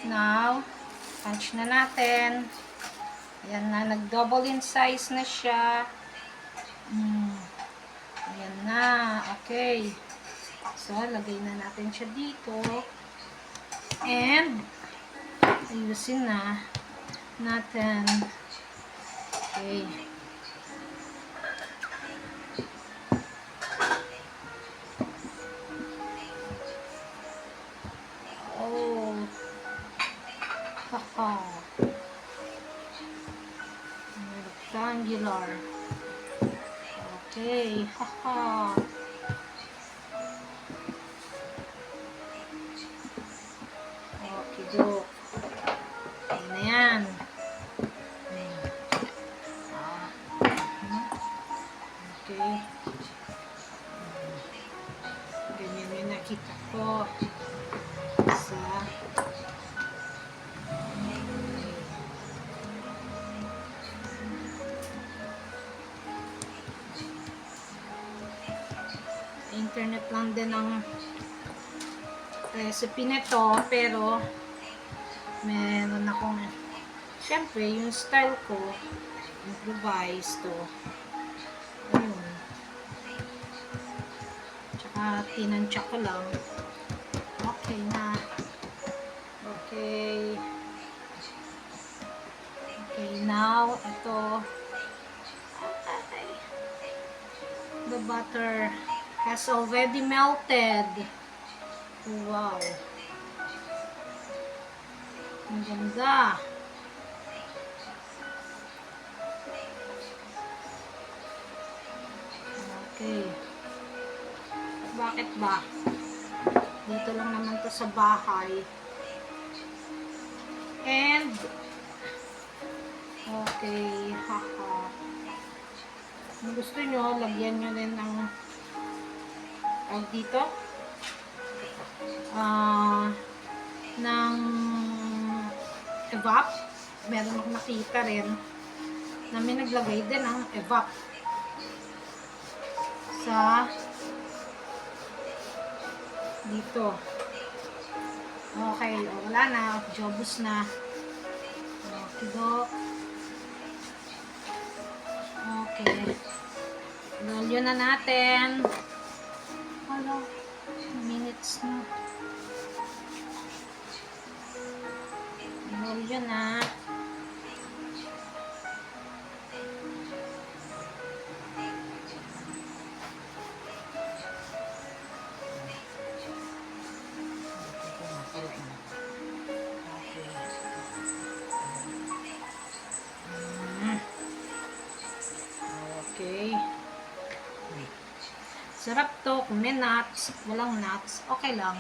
Now, punch na natin. Ayan na, nag-double in size na siya. Ayan na, okay. So, lagay na natin siya dito. And, ayusin na natin. Okay. Oh. Haha. Rectangular. Okay. Haha. Okay, do. Ayan na yan. Okay. Ganyan yung nakita ko sa internet lang din ang recipe nito, pero meron akong syempre yung style ko improvise to. Ayun, tsaka tinansya ko lang. Okay na. Okay, now ito, the butter has already melted. Wow, ang ganda. Okay, bakit ba? Dito lang naman to sa bahay. And okay, haha. Kung gusto nyo, lagyan nyo rin ng dito ng evap. Meron akong nakita rin na may naglagay din ng evap sa dito. Okay, wala na, jobus na. Okay, do. Okay, lolyo na natin. Hello, minutes na. Lolyo na. Okay. Sarap to. Kung may nuts, walang nuts, okay lang.